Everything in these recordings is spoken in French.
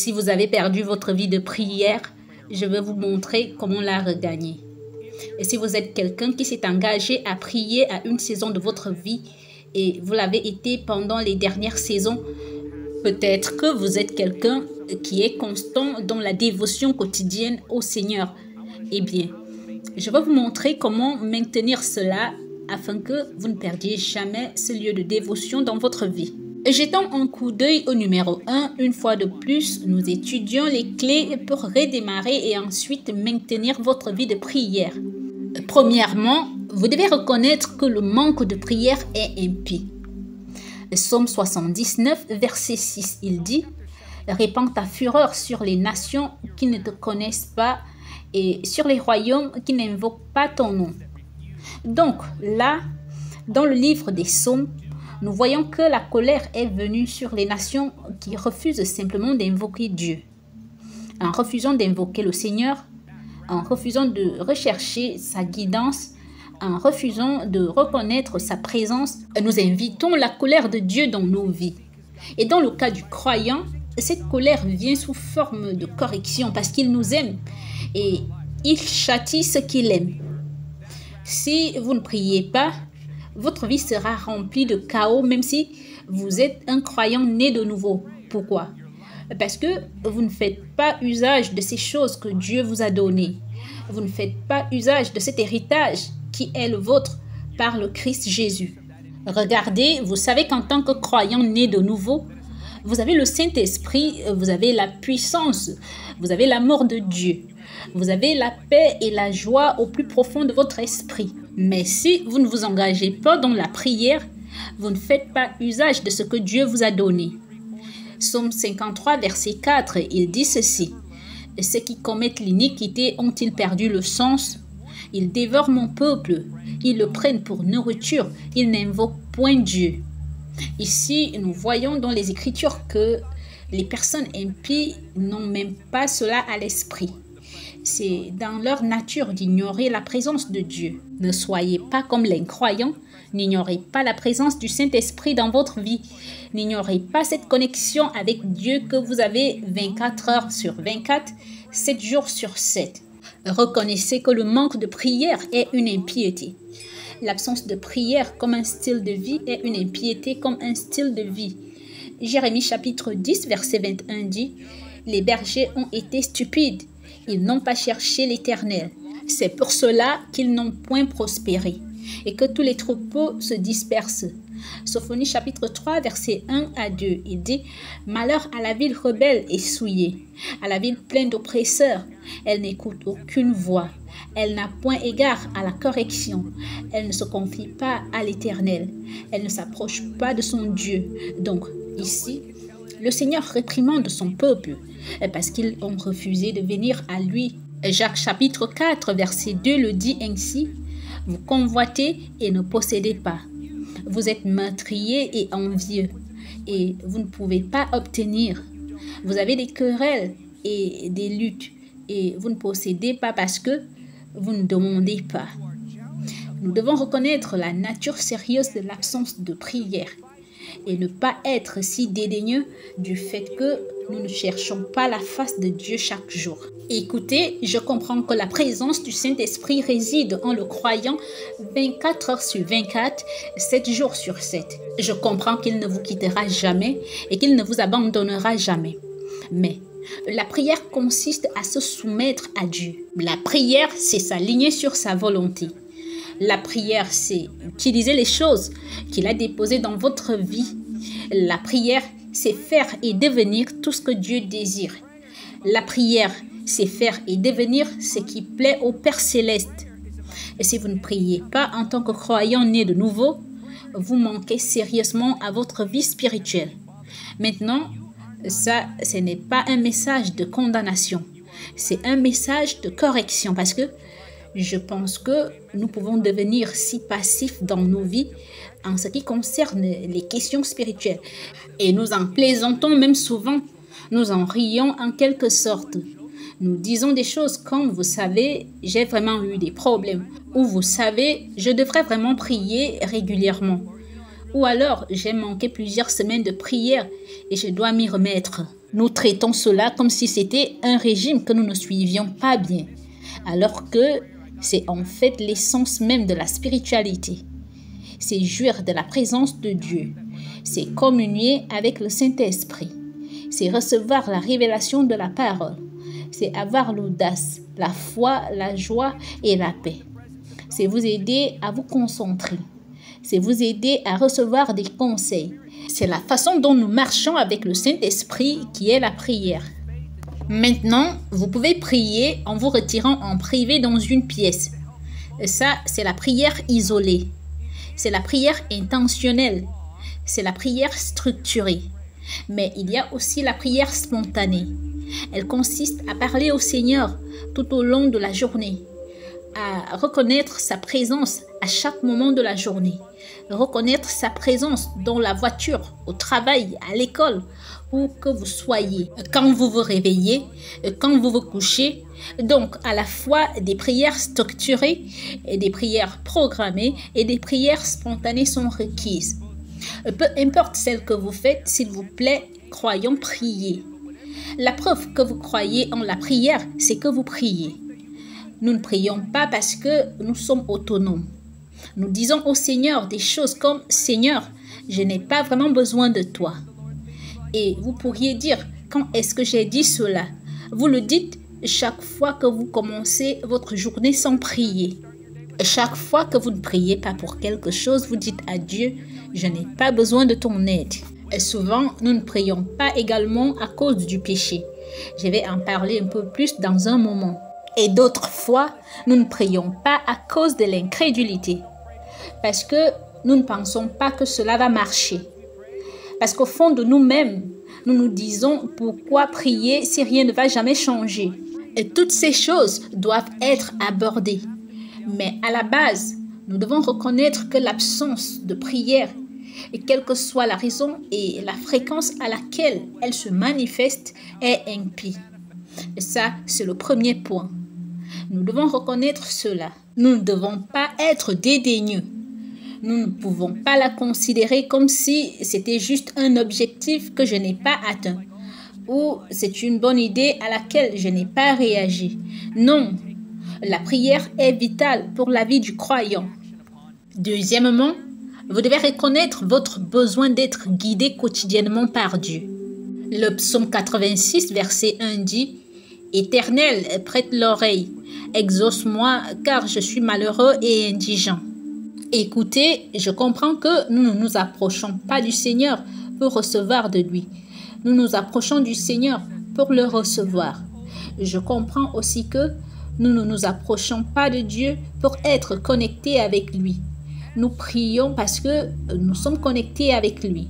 Si vous avez perdu votre vie de prière, je vais vous montrer comment la regagner. Et si vous êtes quelqu'un qui s'est engagé à prier à une saison de votre vie et vous l'avez été pendant les dernières saisons, peut-être que vous êtes quelqu'un qui est constant dans la dévotion quotidienne au Seigneur. Eh bien, je vais vous montrer comment maintenir cela afin que vous ne perdiez jamais ce lieu de dévotion dans votre vie. Jetons un coup d'œil au numéro 1. Une fois de plus, nous étudions les clés pour redémarrer et ensuite maintenir votre vie de prière. Premièrement, vous devez reconnaître que le manque de prière est impie. Psaume 79, verset 6, il dit « Répands ta fureur sur les nations qui ne te connaissent pas et sur les royaumes qui n'invoquent pas ton nom. » Donc là, dans le livre des psaumes, nous voyons que la colère est venue sur les nations qui refusent simplement d'invoquer Dieu. En refusant d'invoquer le Seigneur, en refusant de rechercher sa guidance, en refusant de reconnaître sa présence, nous invitons la colère de Dieu dans nos vies. Et dans le cas du croyant, cette colère vient sous forme de correction parce qu'il nous aime et il châtie ce qu'il aime. Si vous ne priez pas, votre vie sera remplie de chaos même si vous êtes un croyant né de nouveau. Pourquoi? Parce que vous ne faites pas usage de ces choses que Dieu vous a données. Vous ne faites pas usage de cet héritage qui est le vôtre par le Christ Jésus. Regardez, vous savez qu'en tant que croyant né de nouveau, vous avez le Saint-Esprit, vous avez la puissance, vous avez l'amour de Dieu. Vous avez la paix et la joie au plus profond de votre esprit. Mais si vous ne vous engagez pas dans la prière, vous ne faites pas usage de ce que Dieu vous a donné. Psaume 53, verset 4, il dit ceci. « Ceux qui commettent l'iniquité ont-ils perdu le sens? Ils dévorent mon peuple, ils le prennent pour nourriture, ils n'invoquent point Dieu. » Ici, nous voyons dans les Écritures que les personnes impies n'ont même pas cela à l'esprit. C'est dans leur nature d'ignorer la présence de Dieu. Ne soyez pas comme l'incroyant, n'ignorez pas la présence du Saint-Esprit dans votre vie. N'ignorez pas cette connexion avec Dieu que vous avez 24 heures sur 24, 7 jours sur 7. Reconnaissez que le manque de prière est une impiété. L'absence de prière comme un style de vie est une impiété comme un style de vie. Jérémie chapitre 10, verset 21 dit « Les bergers ont été stupides. Ils n'ont pas cherché l'Éternel. C'est pour cela qu'ils n'ont point prospéré et que tous les troupeaux se dispersent. » Sophonie chapitre 3, verset 1 à 2, il dit « Malheur à la ville rebelle et souillée, à la ville pleine d'oppresseurs. Elle n'écoute aucune voix. Elle n'a point égard à la correction. Elle ne se confie pas à l'Éternel. Elle ne s'approche pas de son Dieu. » Donc, ici, le Seigneur réprimande son peuple parce qu'ils ont refusé de venir à lui. Jacques chapitre 4, verset 2 le dit ainsi. « Vous convoitez et ne possédez pas. Vous êtes meurtriers et envieux et vous ne pouvez pas obtenir. Vous avez des querelles et des luttes et vous ne possédez pas parce que vous ne demandez pas. » Nous devons reconnaître la nature sérieuse de l'absence de prière et ne pas être si dédaigneux du fait que nous ne cherchons pas la face de Dieu chaque jour. Écoutez, je comprends que la présence du Saint-Esprit réside en le croyant 24 heures sur 24, 7 jours sur 7. Je comprends qu'il ne vous quittera jamais et qu'il ne vous abandonnera jamais. Mais la prière consiste à se soumettre à Dieu. La prière, c'est s'aligner sur sa volonté. La prière, c'est utiliser les choses qu'il a déposées dans votre vie. La prière, c'est faire et devenir tout ce que Dieu désire. La prière, c'est faire et devenir ce qui plaît au Père Céleste. Et si vous ne priez pas en tant que croyant né de nouveau, vous manquez sérieusement à votre vie spirituelle. Maintenant, ça, ce n'est pas un message de condamnation. C'est un message de correction parce que je pense que nous pouvons devenir si passifs dans nos vies en ce qui concerne les questions spirituelles. Et nous en plaisantons même souvent. Nous en rions en quelque sorte. Nous disons des choses comme « Vous savez, j'ai vraiment eu des problèmes » ou « Vous savez, je devrais vraiment prier régulièrement » ou alors « J'ai manqué plusieurs semaines de prière et je dois m'y remettre » Nous traitons cela comme si c'était un régime que nous ne suivions pas bien, alors que c'est en fait l'essence même de la spiritualité. C'est jouir de la présence de Dieu, c'est communier avec le Saint-Esprit, c'est recevoir la révélation de la parole, c'est avoir l'audace, la foi, la joie et la paix. C'est vous aider à vous concentrer, c'est vous aider à recevoir des conseils. C'est la façon dont nous marchons avec le Saint-Esprit qui est la prière. Maintenant, vous pouvez prier en vous retirant en privé dans une pièce. Ça, c'est la prière isolée. C'est la prière intentionnelle. C'est la prière structurée. Mais il y a aussi la prière spontanée. Elle consiste à parler au Seigneur tout au long de la journée, à reconnaître sa présence à chaque moment de la journée, reconnaître sa présence dans la voiture, au travail, à l'école, où que vous soyez, quand vous vous réveillez, quand vous vous couchez. Donc, à la fois des prières structurées, et des prières programmées et des prières spontanées sont requises. Peu importe celle que vous faites, s'il vous plaît, croyons prier. La preuve que vous croyez en la prière, c'est que vous priez. Nous ne prions pas parce que nous sommes autonomes. Nous disons au Seigneur des choses comme « Seigneur, je n'ai pas vraiment besoin de toi ». Et vous pourriez dire « Quand est-ce que j'ai dit cela ?» Vous le dites chaque fois que vous commencez votre journée sans prier. Chaque fois que vous ne priez pas pour quelque chose, vous dites à Dieu « Je n'ai pas besoin de ton aide ». Et souvent, nous ne prions pas également à cause du péché. Je vais en parler un peu plus dans un moment. Et d'autres fois, nous ne prions pas à cause de l'incrédulité. Parce que nous ne pensons pas que cela va marcher. Parce qu'au fond de nous-mêmes, nous nous disons pourquoi prier si rien ne va jamais changer. Et toutes ces choses doivent être abordées. Mais à la base, nous devons reconnaître que l'absence de prière, et quelle que soit la raison et la fréquence à laquelle elle se manifeste, est impie. Et ça, c'est le premier point. Nous devons reconnaître cela. Nous ne devons pas être dédaigneux. Nous ne pouvons pas la considérer comme si c'était juste un objectif que je n'ai pas atteint ou c'est une bonne idée à laquelle je n'ai pas réagi. Non, la prière est vitale pour la vie du croyant. Deuxièmement, vous devez reconnaître votre besoin d'être guidé quotidiennement par Dieu. Le psaume 86, verset 1 dit « Éternel, prête l'oreille, exauce-moi car je suis malheureux et indigent. » Écoutez, je comprends que nous ne nous approchons pas du Seigneur pour recevoir de lui. Nous nous approchons du Seigneur pour le recevoir. Je comprends aussi que nous ne nous approchons pas de Dieu pour être connectés avec lui. Nous prions parce que nous sommes connectés avec lui.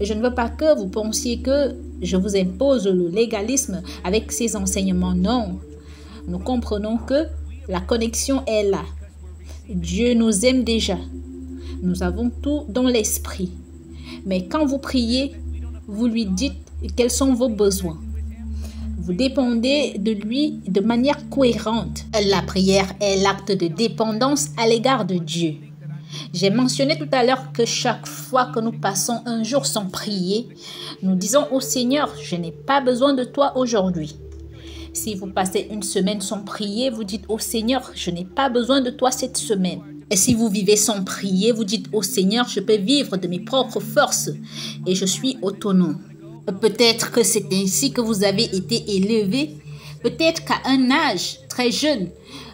Je ne veux pas que vous pensiez que je vous impose le légalisme avec ces enseignements. Non, nous comprenons que la connexion est là. Dieu nous aime déjà. Nous avons tout dans l'esprit. Mais quand vous priez, vous lui dites quels sont vos besoins. Vous dépendez de lui de manière cohérente. La prière est l'acte de dépendance à l'égard de Dieu. J'ai mentionné tout à l'heure que chaque fois que nous passons un jour sans prier, nous disons au Seigneur, je n'ai pas besoin de toi aujourd'hui. Si vous passez une semaine sans prier, vous dites au Seigneur, je n'ai pas besoin de toi cette semaine. Et si vous vivez sans prier, vous dites au Seigneur, je peux vivre de mes propres forces et je suis autonome. Peut-être que c'est ainsi que vous avez été élevé. Peut-être qu'à un âge très jeune,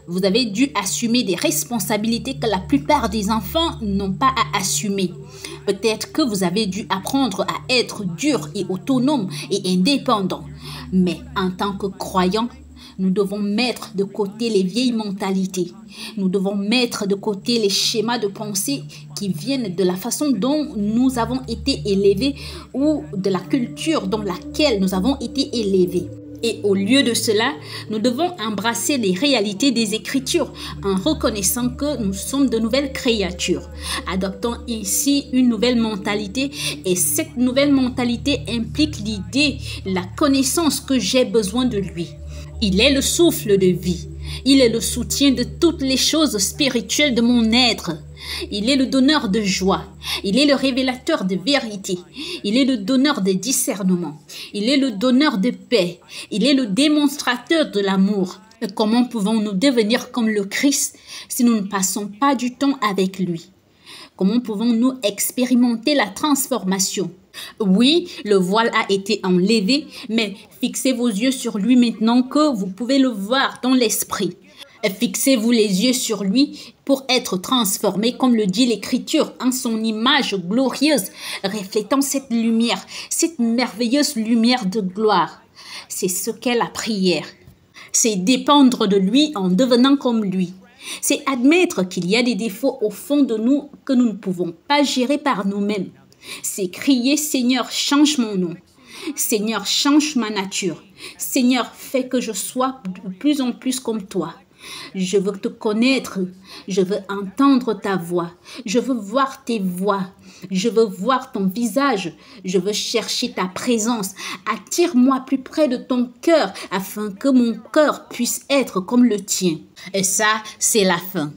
vous avez dû assumer des responsabilités que la plupart des enfants n'ont pas à assumer. Peut-être que vous avez dû apprendre à être dur et autonome et indépendant. Mais en tant que croyants, nous devons mettre de côté les vieilles mentalités. Nous devons mettre de côté les schémas de pensée qui viennent de la façon dont nous avons été élevés ou de la culture dans laquelle nous avons été élevés. Et au lieu de cela, nous devons embrasser les réalités des Écritures en reconnaissant que nous sommes de nouvelles créatures, adoptant ainsi une nouvelle mentalité. Et cette nouvelle mentalité implique l'idée, la connaissance que j'ai besoin de lui. Il est le souffle de vie. Il est le soutien de toutes les choses spirituelles de mon être. Il est le donneur de joie. Il est le révélateur de vérité. Il est le donneur de discernement. Il est le donneur de paix. Il est le démonstrateur de l'amour. Comment pouvons-nous devenir comme le Christ si nous ne passons pas du temps avec lui? Comment pouvons-nous expérimenter la transformation? Oui, le voile a été enlevé, mais fixez vos yeux sur lui maintenant que vous pouvez le voir dans l'esprit. Fixez-vous les yeux sur lui pour être transformé, comme le dit l'Écriture, en son image glorieuse, reflétant cette lumière, cette merveilleuse lumière de gloire. C'est ce qu'est la prière. C'est dépendre de lui en devenant comme lui. C'est admettre qu'il y a des défauts au fond de nous que nous ne pouvons pas gérer par nous-mêmes. C'est crier « Seigneur, change mon nom. Seigneur, change ma nature. Seigneur, fais que je sois de plus en plus comme toi. Je veux te connaître. Je veux entendre ta voix. Je veux voir tes voix. Je veux voir ton visage. Je veux chercher ta présence. Attire-moi plus près de ton cœur afin que mon cœur puisse être comme le tien. » Et ça, c'est la fin.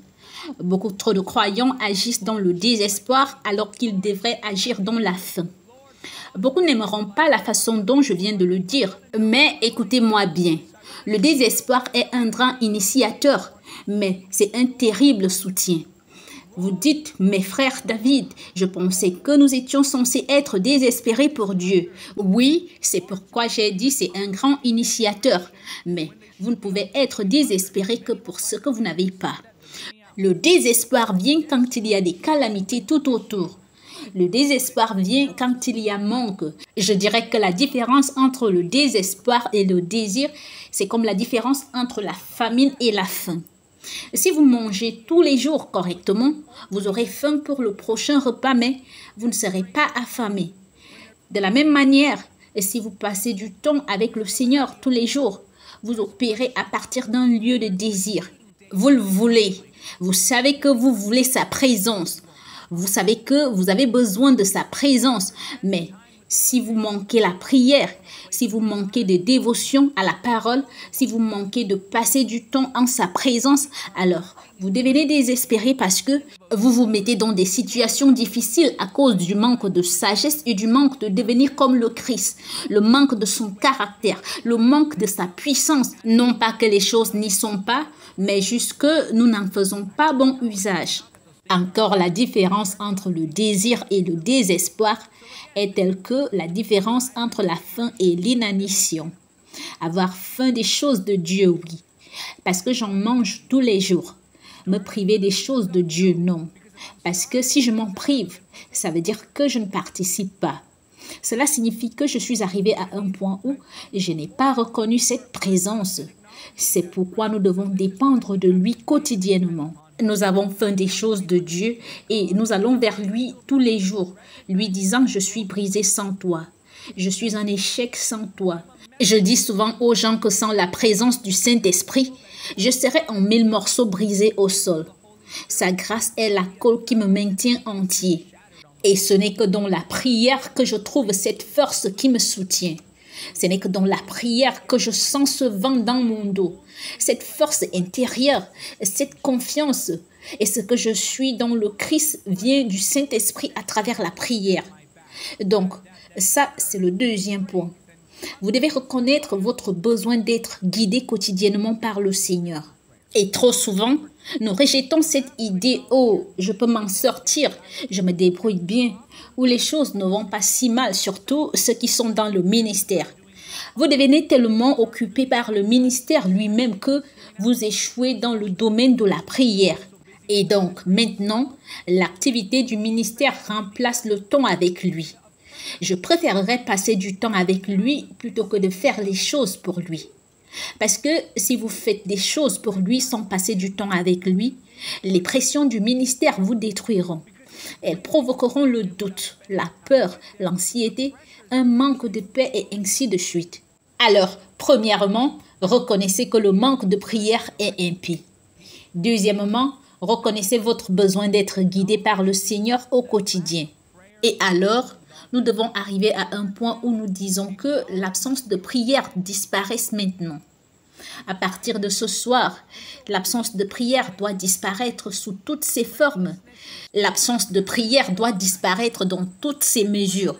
Beaucoup trop de croyants agissent dans le désespoir alors qu'ils devraient agir dans la faim. Beaucoup n'aimeront pas la façon dont je viens de le dire, mais écoutez-moi bien. Le désespoir est un grand initiateur, mais c'est un terrible soutien. Vous dites, mes frères David, je pensais que nous étions censés être désespérés pour Dieu. Oui, c'est pourquoi j'ai dit c'est un grand initiateur, mais vous ne pouvez être désespérés que pour ce que vous n'avez pas. Le désespoir vient quand il y a des calamités tout autour. Le désespoir vient quand il y a manque. Je dirais que la différence entre le désespoir et le désir, c'est comme la différence entre la famine et la faim. Si vous mangez tous les jours correctement, vous aurez faim pour le prochain repas, mais vous ne serez pas affamé. De la même manière, si vous passez du temps avec le Seigneur tous les jours, vous opérez à partir d'un lieu de désir. Vous le voulez. Vous savez que vous voulez sa présence. Vous savez que vous avez besoin de sa présence. Mais si vous manquez la prière, si vous manquez de dévotion à la parole, si vous manquez de passer du temps en sa présence, alors vous devenez désespéré parce que vous vous mettez dans des situations difficiles à cause du manque de sagesse et du manque de devenir comme le Christ, le manque de son caractère, le manque de sa puissance. Non pas que les choses n'y sont pas, mais juste que nous n'en faisons pas bon usage. Encore la différence entre le désir et le désespoir est telle que la différence entre la faim et l'inanition. Avoir faim des choses de Dieu, oui, parce que j'en mange tous les jours. Me priver des choses de Dieu, non. Parce que si je m'en prive, ça veut dire que je ne participe pas. Cela signifie que je suis arrivé à un point où je n'ai pas reconnu cette présence. C'est pourquoi nous devons dépendre de lui quotidiennement. Nous avons faim des choses de Dieu et nous allons vers lui tous les jours, lui disant « Je suis brisé sans toi. Je suis un échec sans toi. » Je dis souvent aux gens que sans la présence du Saint-Esprit, je serais en 1000 morceaux brisés au sol. Sa grâce est la colle qui me maintient entier. Et ce n'est que dans la prière que je trouve cette force qui me soutient. Ce n'est que dans la prière que je sens ce vent dans mon dos. Cette force intérieure, cette confiance et ce que je suis dans le Christ vient du Saint-Esprit à travers la prière. Donc, ça, c'est le deuxième point. Vous devez reconnaître votre besoin d'être guidé quotidiennement par le Seigneur. Et trop souvent, nous rejetons cette idée « Oh, je peux m'en sortir, je me débrouille bien » où les choses ne vont pas si mal, surtout ceux qui sont dans le ministère. Vous devenez tellement occupé par le ministère lui-même que vous échouez dans le domaine de la prière. Et donc, maintenant, l'activité du ministère remplace le temps avec lui. Je préférerais passer du temps avec lui plutôt que de faire les choses pour lui. Parce que si vous faites des choses pour lui sans passer du temps avec lui, les pressions du ministère vous détruiront. Elles provoqueront le doute, la peur, l'anxiété, un manque de paix et ainsi de suite. Alors, premièrement, reconnaissez que le manque de prière est impie. Deuxièmement, reconnaissez votre besoin d'être guidé par le Seigneur au quotidien. Et alors, nous devons arriver à un point où nous disons que l'absence de prière disparaisse maintenant. À partir de ce soir, l'absence de prière doit disparaître sous toutes ses formes. L'absence de prière doit disparaître dans toutes ses mesures.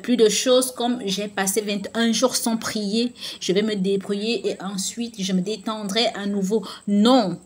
Plus de choses comme j'ai passé 21 jours sans prier, je vais me débrouiller et ensuite je me détendrai à nouveau. Non,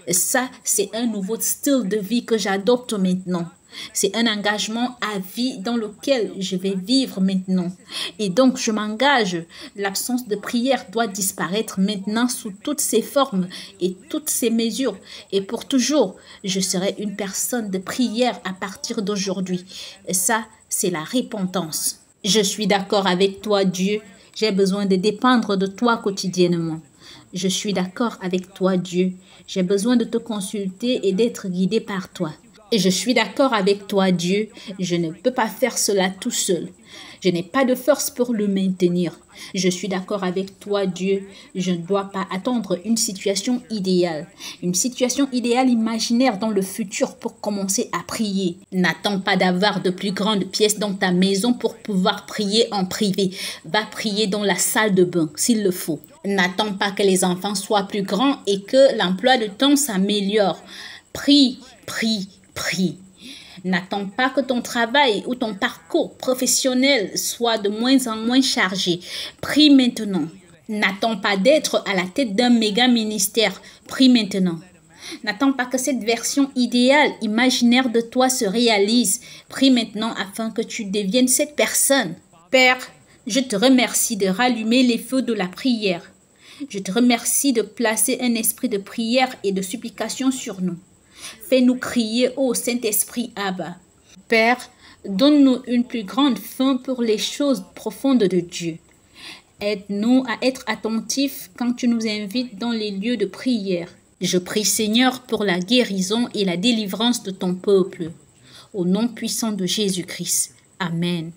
ça c'est un nouveau style de vie que j'adopte maintenant. C'est un engagement à vie dans lequel je vais vivre maintenant. Et donc, je m'engage. L'absence de prière doit disparaître maintenant sous toutes ses formes et toutes ses mesures. Et pour toujours, je serai une personne de prière à partir d'aujourd'hui. Et ça, c'est la repentance. Je suis d'accord avec toi, Dieu. J'ai besoin de dépendre de toi quotidiennement. Je suis d'accord avec toi, Dieu. J'ai besoin de te consulter et d'être guidé par toi. Et je suis d'accord avec toi, Dieu, je ne peux pas faire cela tout seul. Je n'ai pas de force pour le maintenir. Je suis d'accord avec toi, Dieu, je ne dois pas attendre une situation idéale imaginaire dans le futur pour commencer à prier. N'attends pas d'avoir de plus grandes pièces dans ta maison pour pouvoir prier en privé. Va prier dans la salle de bain, s'il le faut. N'attends pas que les enfants soient plus grands et que l'emploi de temps s'améliore. Prie, prie. Prie. N'attends pas que ton travail ou ton parcours professionnel soit de moins en moins chargé. Prie maintenant. N'attends pas d'être à la tête d'un méga ministère. Prie maintenant. N'attends pas que cette version idéale, imaginaire de toi se réalise. Prie maintenant afin que tu deviennes cette personne. Père, je te remercie de rallumer les feux de la prière. Je te remercie de placer un esprit de prière et de supplication sur nous. Fais-nous crier ô Saint-Esprit Abba. Père, donne-nous une plus grande faim pour les choses profondes de Dieu. Aide-nous à être attentifs quand tu nous invites dans les lieux de prière. Je prie Seigneur pour la guérison et la délivrance de ton peuple. Au nom puissant de Jésus-Christ. Amen.